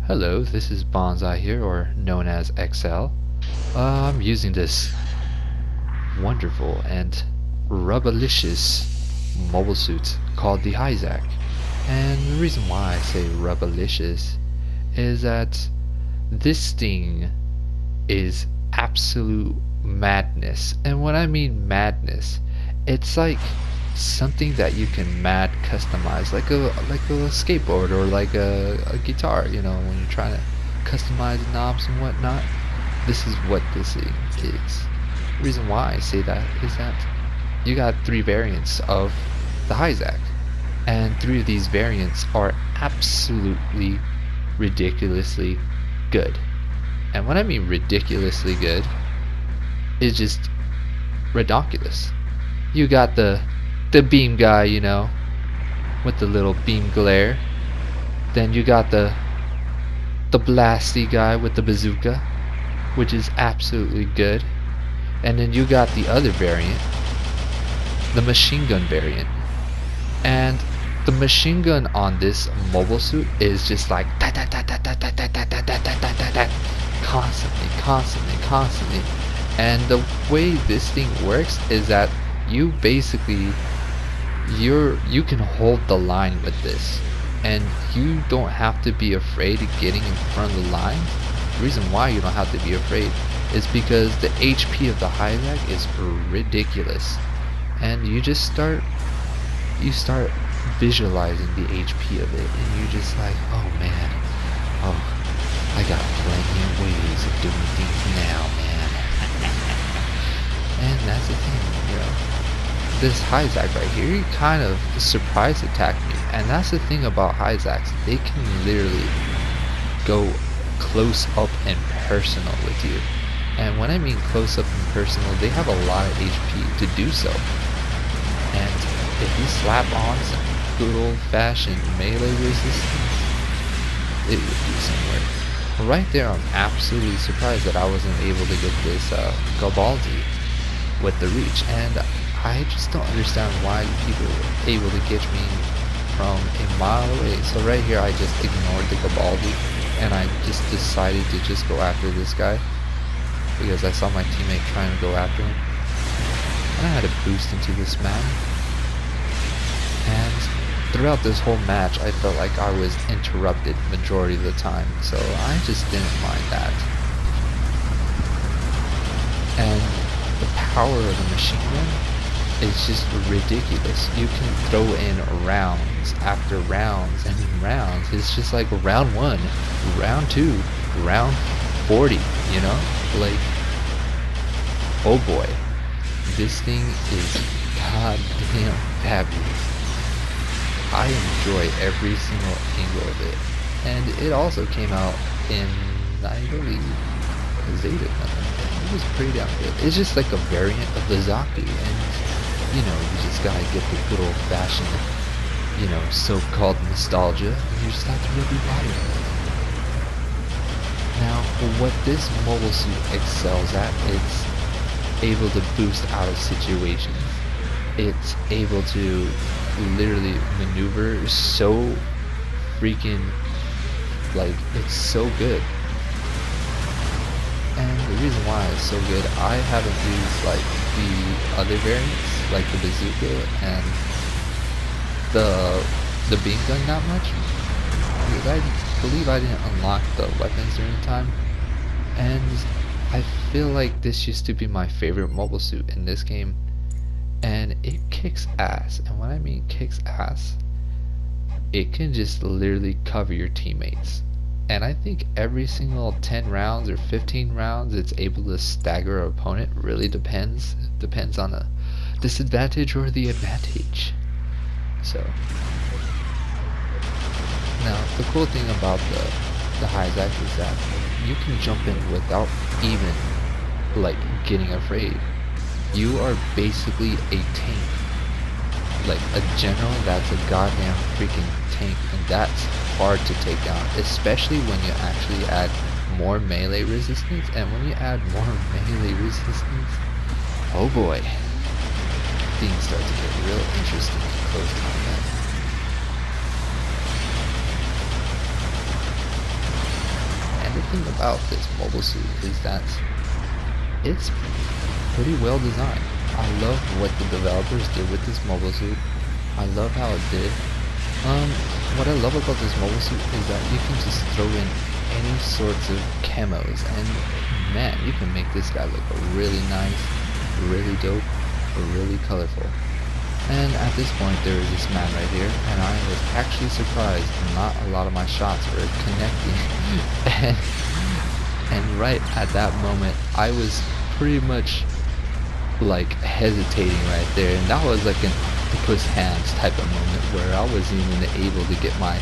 Hello, this is Bonsai here, or known as XL. I'm using this wonderful and rubberlicious mobile suit called the Hizack. And the reason why I say rubberlicious is that this thing is absolute madness. And when I mean madness, it's like something that you can mad customize, like a skateboard or like a guitar. You know, when you're trying to customize knobs and whatnot, this is what this thing is. The reason why I say that is that you got 3 variants of the Hizack, and 3 of these variants are absolutely ridiculously good. And when I mean ridiculously good, it's just ridiculous. You got the beam guy, you know, with the little beam glare. Then you got the blasty guy with the bazooka, which is absolutely good. And then you got the other variant, the machine gun variant. And the machine gun on this mobile suit is just like constantly. And the way this thing works is that you basically you can hold the line with this, and you don't have to be afraid of getting in front of the line. The reason why you don't have to be afraid is because the HP of the Hizack is ridiculous, and you start visualizing the HP of it, and you're just like, oh man, oh, I got plenty of ways of doing things now, man. And that's the thing, you know. This Hizack right here, he kind of surprise attacked me, and that's the thing about Hizacks, they can literally go close up and personal with you. And when I mean close up and personal, they have a lot of HP to do so. And if you slap on some good old-fashioned melee resistance, it would do some work. Right there, I'm absolutely surprised that I wasn't able to get this Gabaldi with the reach, and I just don't understand why people were able to get me from a mile away. So right here, I just ignored the Gabaldi, and I just decided to just go after this guy because I saw my teammate trying to go after him, and I had to boost into this man. And throughout this whole match, I felt like I was interrupted majority of the time, so I just didn't mind that. And the power of the machine gun is just ridiculous. You can throw in rounds after rounds and rounds. It's just like round 1, round 2, round 40, you know? Like, oh boy, this thing is goddamn fabulous. I enjoy every single angle of it, and it also came out in, I believe, Zeta. It was pretty damn good. It's just like a variant of the Zaku, and you know, you just gotta get the good old-fashioned, you know, so-called nostalgia, and you just have to rub your body on it. Now, what this mobile suit excels at, it's able to boost out of situations. It's able to literally maneuver so freaking, like, it's so good. And the reason why it's so good, I haven't used like the other variants, like the bazooka and the beam gun that much, because I believe I didn't unlock the weapons during the time, and I feel like this used to be my favorite mobile suit in this game. And it kicks ass, and when I mean kicks ass, it can just literally cover your teammates. And I think every single 10 rounds or 15 rounds it's able to stagger an opponent. Really depends on the disadvantage or the advantage. So now the cool thing about the Hizack is that you can jump in without even like getting afraid. You are basically a tank, like a general that's a goddamn freaking tank, and that's hard to take down, especially when you actually add more melee resistance. And when you add more melee resistance, oh boy, things start to get real interesting in close combat. thing about this mobile suit is that it's pretty well designed. I love what the developers did with this mobile suit. I love how it did. What I love about this mobile suit is that you can just throw in any sorts of camos, and man, you can make this guy look really nice, really dope, really colorful. And at this point, there is this man right here, and I was actually surprised not a lot of my shots were connecting. and right at that moment, I was pretty much like hesitating right there, and that was like an octopus hands type of moment where I wasn't even able to get my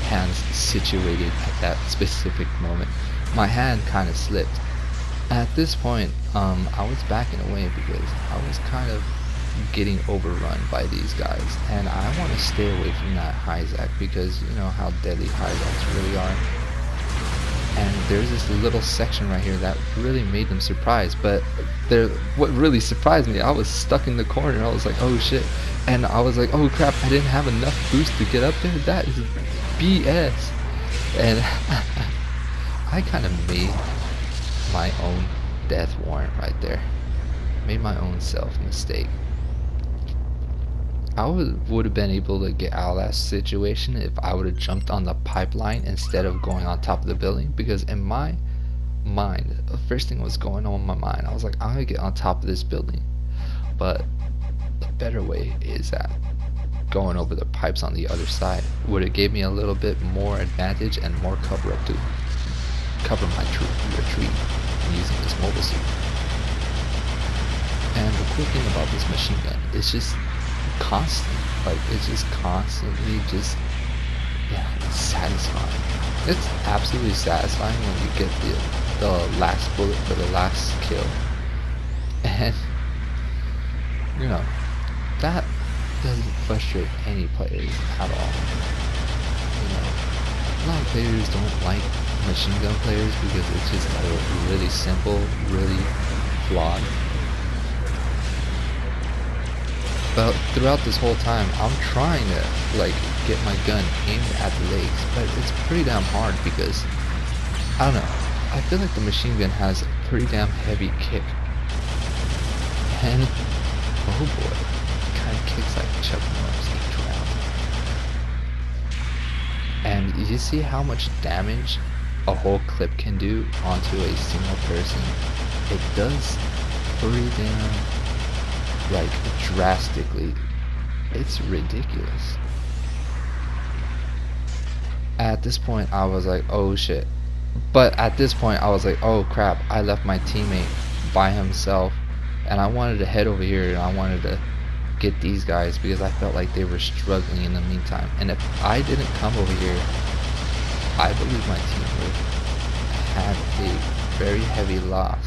hands situated at that specific moment. My hand kind of slipped. At this point, I was backing away because I was kind of getting overrun by these guys, and I want to stay away from that Hizack because you know how deadly Hizacks really are. And there's this little section right here that really made them surprised, but what really surprised me, I was stuck in the corner. I was like, oh shit, and I was like, oh crap, I didn't have enough boost to get up there. That is BS. And I kind of made my own death warrant right there, made my own self mistake. I would have been able to get out of that situation if I would have jumped on the pipeline instead of going on top of the building, because in my mind, the first thing was going on in my mind, I was like, I'm gonna get on top of this building, but the better way is that going over the pipes on the other side would have gave me a little bit more advantage and more cover up to cover my retreat using this mobile suit. And the cool thing about this machine gun is just constant, like it's just constantly just, yeah, it's satisfying. It's absolutely satisfying when you get the last bullet for the last kill, and you know that doesn't frustrate any players at all. You know, a lot of players don't like machine gun players because it's just really simple, really flawed. But throughout this whole time, I'm trying to like get my gun aimed at the legs, but it's pretty damn hard because I don't know. I feel like the machine gun has a pretty damn heavy kick, and oh boy, it kind of kicks like Chuck Norris each round. And you see how much damage a whole clip can do onto a single person. It does pretty damn, like, drastically. It's ridiculous. At this point I was like, oh shit. But at this point I was like, oh crap, I left my teammate by himself, and I wanted to head over here and I wanted to get these guys because I felt like they were struggling in the meantime. And if I didn't come over here, I believe my team would have a very heavy loss.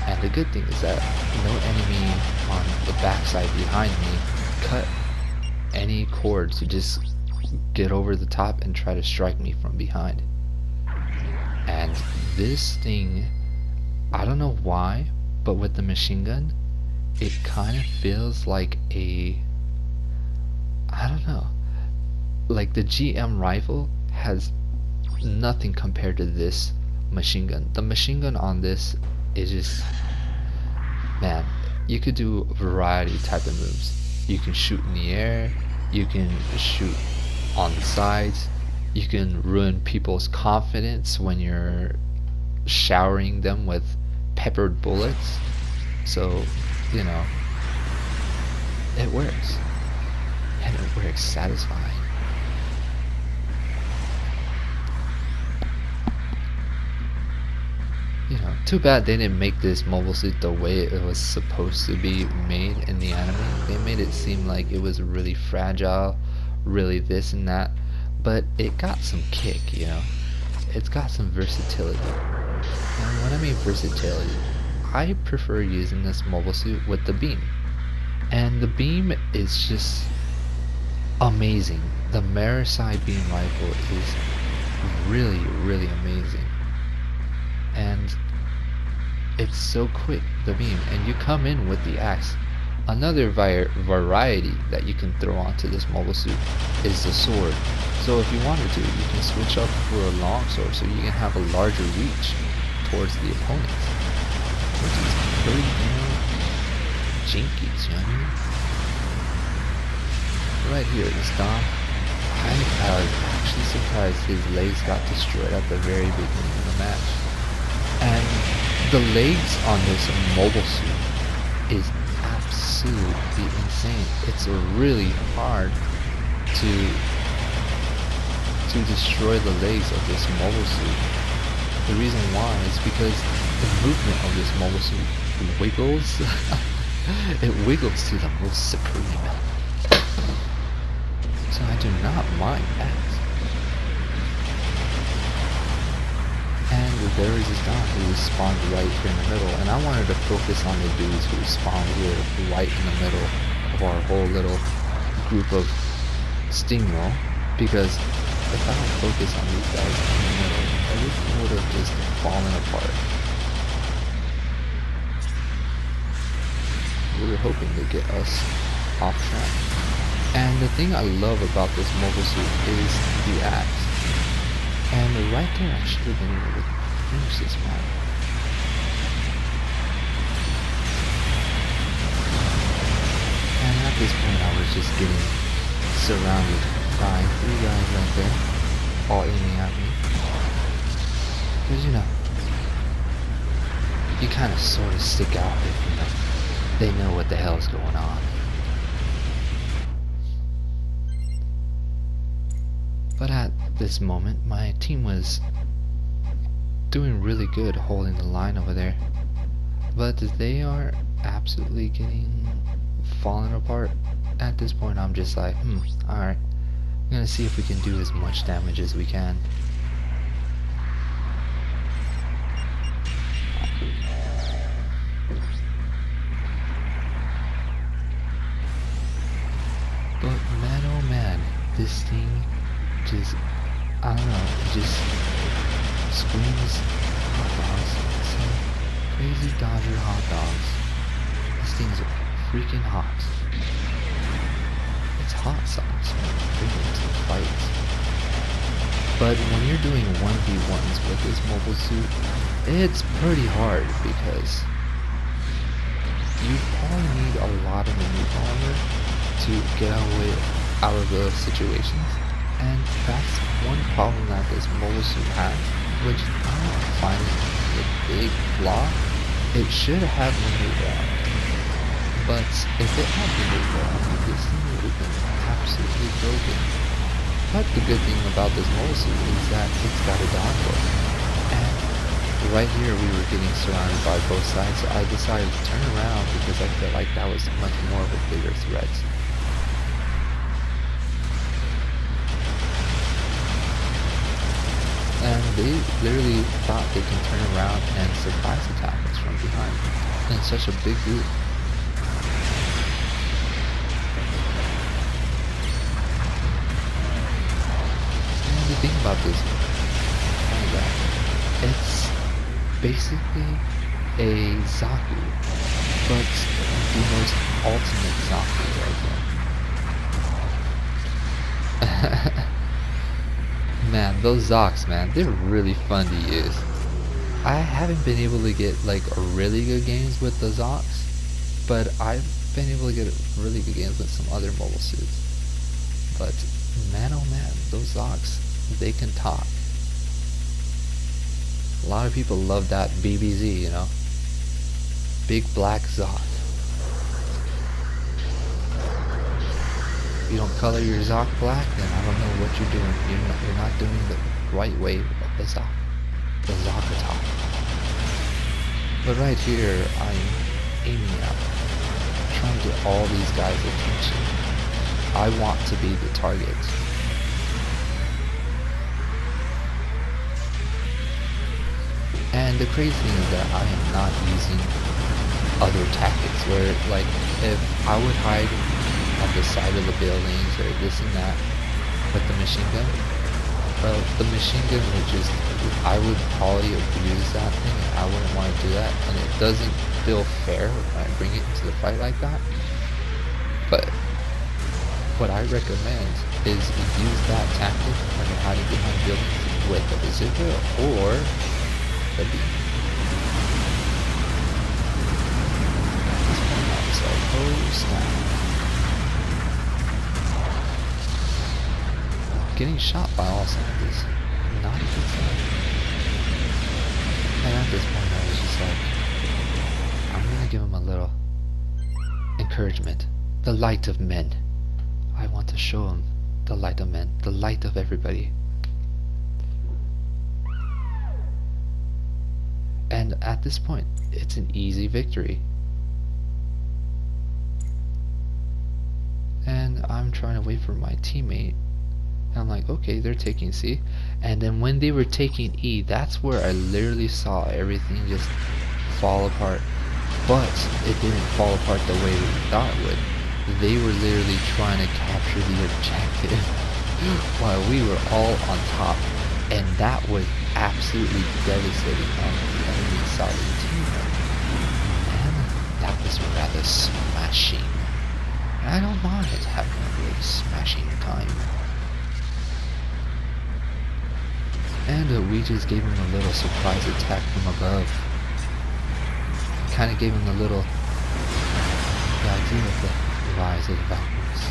And the good thing is that no enemy on the backside behind me cut any cord to just get over the top and try to strike me from behind. And this thing, I don't know why, but with the machine gun, it kind of feels like a, I don't know, like the GM rifle has nothing compared to this machine gun. The machine gun on this is just, man, you could do a variety type of moves. You can shoot in the air, you can shoot on the sides, you can ruin people's confidence when you're showering them with peppered bullets. So, you know, it works, and it works satisfying. You know, too bad they didn't make this mobile suit the way it was supposed to be made in the anime. They made it seem like it was really fragile, really this and that, but it got some kick, you know. It's got some versatility. And when I mean versatility, I prefer using this mobile suit with the beam. And the beam is just amazing. The Marasai beam rifle is really, really amazing. And it's so quick, the beam, and you come in with the axe Another variety that you can throw onto this mobile suit is the sword. So if you wanted to, you can switch up for a long sword so you can have a larger reach towards the opponents. Which is pretty, jinkies, you know what I mean? Right here, this Dom, I was actually surprised his legs got destroyed at the very beginning of the match. And the legs on this mobile suit is absolutely insane. It's really hard to destroy the legs of this mobile suit. The reason why is because the movement of this mobile suit wiggles. It wiggles to the most supreme. So I do not mind that. And there is this guy who spawned right here in the middle, and I wanted to focus on the dudes who spawned here right in the middle of our whole little group of Stingmo, because if I don't focus on these guys in the middle, everything would have just fallen apart. We were hoping to get us off track. And the thing I love about this mobile suit is the axe. And right there I should have been able to finish this one. And at this point I was just getting surrounded by 3 guys right there, all aiming at me. Because you kind of sort of stick out if they know what the hell is going on. But at this moment, my team was doing really good holding the line over there. But they are absolutely falling apart. At this point, I'm just like, alright. I'm gonna see if we can do as much damage as we can. But man, oh man, this thing just, I don't know, it just screams hot dogs. Some crazy Dodger hot dogs. This thing's freaking hot. It's hot sauce, man. Bring it to the fight. But when you're doing 1v1s with this mobile suit, it's pretty hard because you probably need a lot of maneuver armor to get out of the situations. And that's one problem that this mobile suit has, which I don't find a big flaw. It should have maneuver armor, but if it had maneuver armor, this thing would have been absolutely broken. But the good thing about this mobile suit is that it's got a dodge. And right here we were getting surrounded by both sides, so I decided to turn around because I felt like that was much more of a bigger threat. And they literally thought they can turn around and surprise attack us from behind in such a big group. And the thing about this gun, it's basically a Zaku, but the most ultimate Zaku right there. Man, those Zocs, man, they're really fun to use. I haven't been able to get like really good games with the Zocs, but I've been able to get really good games with some other mobile suits. But man, oh man, those Zocs, they can talk. A lot of people love that BBZ, big black Zoc. If you don't color your Zoc black, then I don't know what you're doing. You're not doing the right way of the Zoc attack. But right here, I'm aiming at, trying to get all these guys' attention. I want to be the target. And the crazy thing is that I am not using other tactics where, like, if I would hide on the side of the buildings or this and that with the machine gun, well, the machine gun would just, I would probably abuse that thing, and I wouldn't want to do that, and it doesn't feel fair when I bring it into the fight like that. But what I recommend is use that tactic when you're hiding behind buildings with the bazooka or the beam. At this point I was like, oh snap. Getting shot by all sides is not a good sign. And at this point I was just like, I'm gonna give him a little encouragement. The light of men. I want to show him the light of men, the light of everybody. And at this point, it's an easy victory. And I'm trying to wait for my teammate. And I'm like, okay, they're taking C. And then when they were taking E, that's where I literally saw everything just fall apart. But it didn't fall apart the way we thought it would. They were literally trying to capture the objective while we were all on top, and that was absolutely devastating on the enemy side of the team. And that was rather smashing. And I don't mind having a really smashing time. And we just gave him a little surprise attack from above. Kind of gave him the idea of the rise of the Valkyries.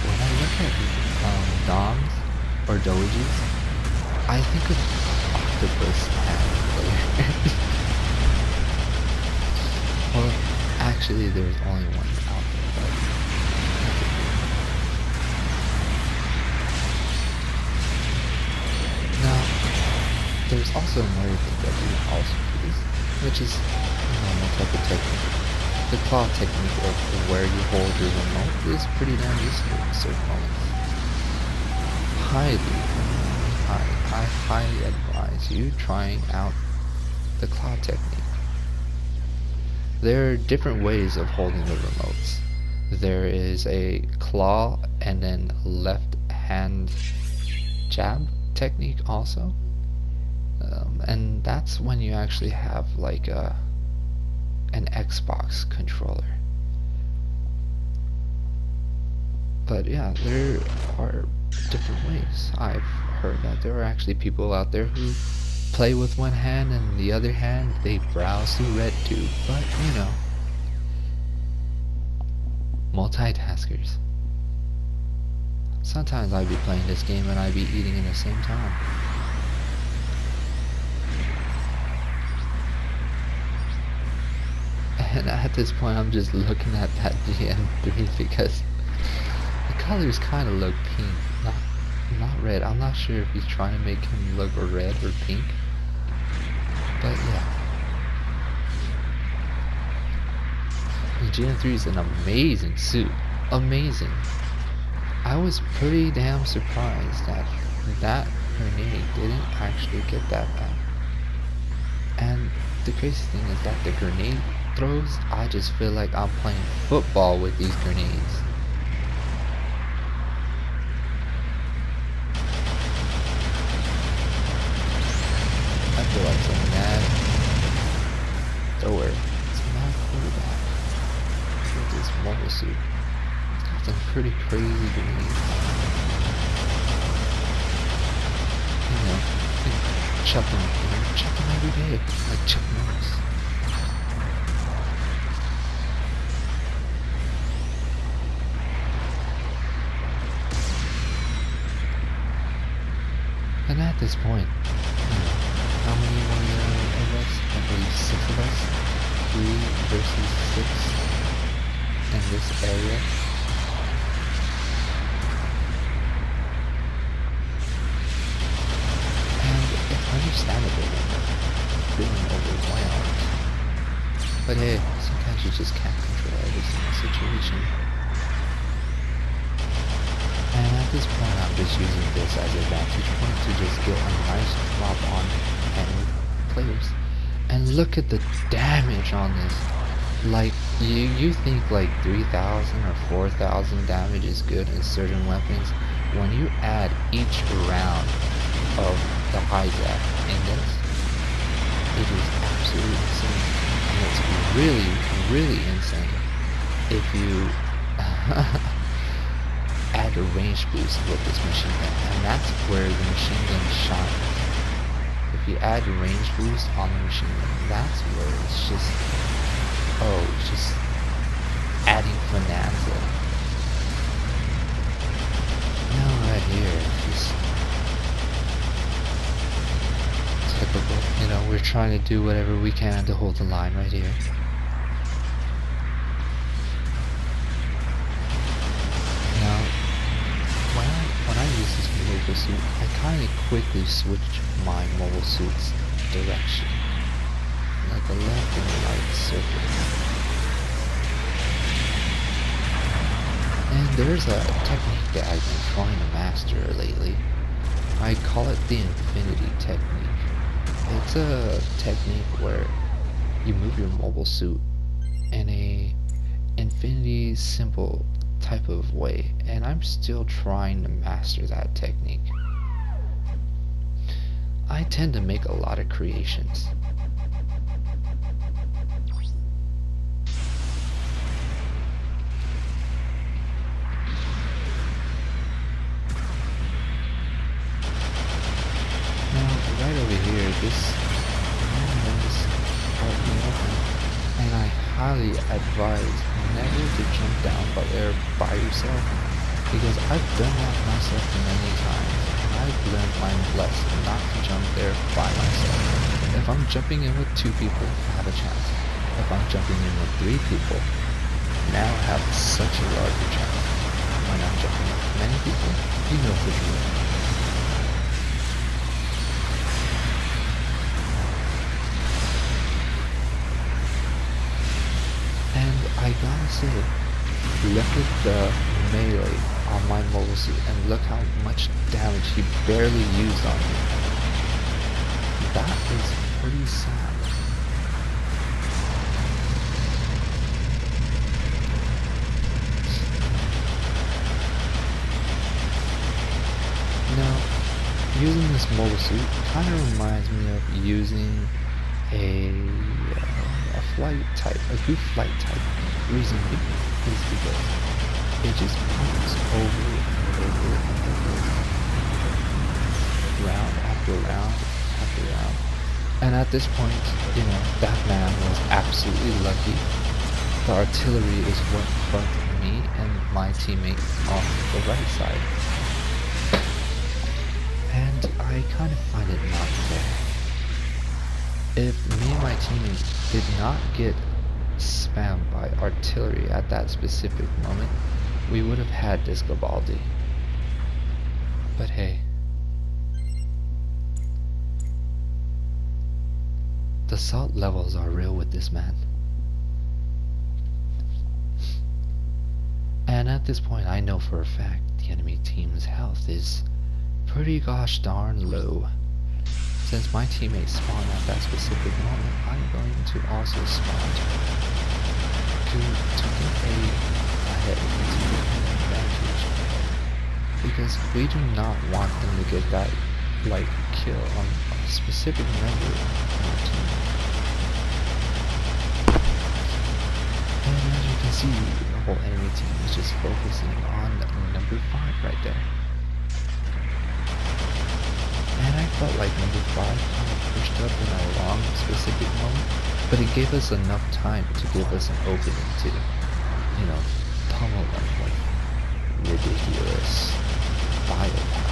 When I look at Doms or Dojis, I think of octopus hand players. Well, actually, there's only one out there, but now, there's also another thing that you also use, which is normal type of technique. The claw technique of where you hold your remote is pretty damn useful in certain moments. I highly advise you trying out the claw technique. There are different ways of holding the remotes. There is a claw and then left hand jab technique also, and that's when you actually have like an Xbox controller. But yeah, there are different ways. I've heard that there are actually people out there who play with one hand and the other hand they browse through RedTube, but you know, multitaskers. Sometimes I'd be playing this game and I'd be eating at the same time. And at this point I'm just looking at that GM3 because the colors kind of look pink, not red. I'm not sure if he's trying to make him look red or pink, but yeah. The GM3 is an amazing suit, amazing. I was pretty damn surprised that that grenade didn't actually get that bad. And the crazy thing is that the grenade throws, I just feel like I'm playing football with these grenades. I feel like some mad thrower, some mad quarterback with this mobile suit. Some pretty crazy grenades. You know, chuck them every day, like Chuck Norris. And at this point, how many were of us? I believe 6 of us. 3 versus 6 in this area. Understandable, feeling overwhelmed. But hey, sometimes you just can't control every single situation. And at this point, I'm just using this as a vantage point to just get a nice drop on enemy players. And look at the damage on this. Like, you think like 3,000 or 4,000 damage is good in certain weapons. When you add each round of the Hizack index. It is absolutely insane. And it's really, really insane if you add a range boost with this machine gun, and that's where the machine gun shines. If you add a range boost on the machine gun, that's where it's just, oh, it's just adding bonanza. Now right here, just typical, you know, we're trying to do whatever we can to hold the line right here. Now, when I use this mobile suit, I kind of quickly switch my mobile suit's direction, like a left and right circle. And there's a technique that I've been trying to master lately. I call it the infinity technique. It's a technique where you move your mobile suit in a infinity simple type of way, and I'm still trying to master that technique. I tend to make a lot of creations. Right over here, this is partly open, and I highly advise never to jump down there by yourself, because I've done that myself many times, and I've learned my lesson not to jump there by myself. If I'm jumping in with 2 people, I have a chance. If I'm jumping in with 3 people, now I have such a larger chance. When I'm jumping in with many people, you know the drill. I gotta say, look at the melee on my mobile suit, and look how much damage he barely used on me. That is pretty sad. Now, using this mobile suit kind of reminds me of using a flight type, a goof flight type. Reason is because it just pumps over and over and over, round after round after round. And at this point, you know, that man was absolutely lucky. The artillery is what fucked me and my teammate on the right side. And I kind of find it not fair. If me and my teammate did not get spammed by artillery at that specific moment, we would have had this Gabaldi. But hey, the salt levels are real with this man. And at this point, I know for a fact the enemy team's health is pretty gosh darn low. Since my teammates spawned at that specific moment, I'm going to also spawn to get ahead, to get an advantage. Because we do not want them to get that, like, kill on a specific member of our team. And as you can see, the whole enemy team is just focusing on number 5 right there. And I felt like number 5 kind of pushed up in a wrong specific moment, but it gave us enough time to give us an opening to, you know, pummel them with ridiculous firepower.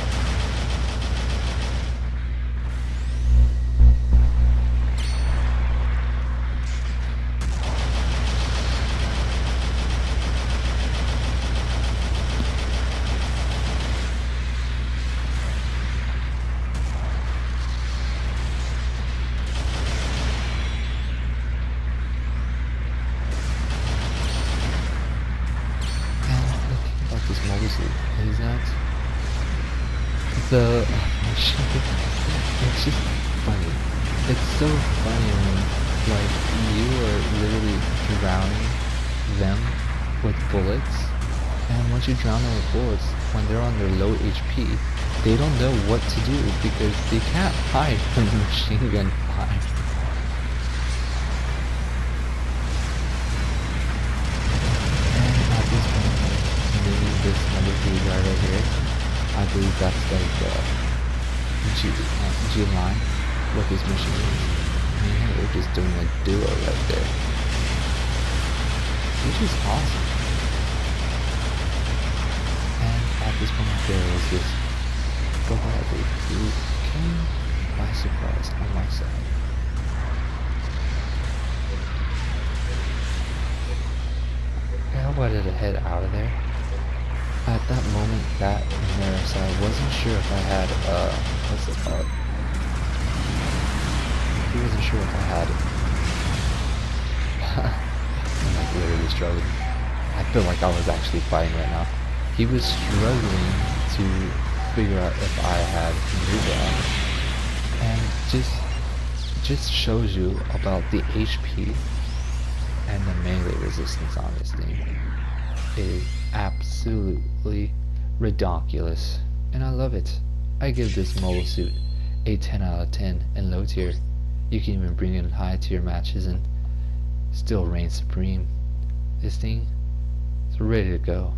Is that the it's just funny. It's so funny when, like, you are literally drowning them with bullets, And once you drown them with bullets, when they're on their low HP, they don't know what to do because they can't hide from the machine gun fire. And at this point, maybe this number 3 guy right here, I believe that's like G line, what this mission is. I mean, they're just doing a duo right there, which is awesome. And at this point, there was this Versatility who came by surprise on my side. I wanted to head out of there. At that moment, that Maris, I wasn't sure if I had, what's it called? He wasn't sure if I had it. I'm like literally struggling. I feel like I was actually fighting right now. He was struggling to figure out if I had Hizack. And just shows you about the HP and the melee resistance on this thing. It is absolutely ridiculous, and I love it. I give this mobile suit a 10 out of 10 in low tier. You can even bring it in high tier matches and still reign supreme. This thing is ready to go.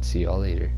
See y'all later.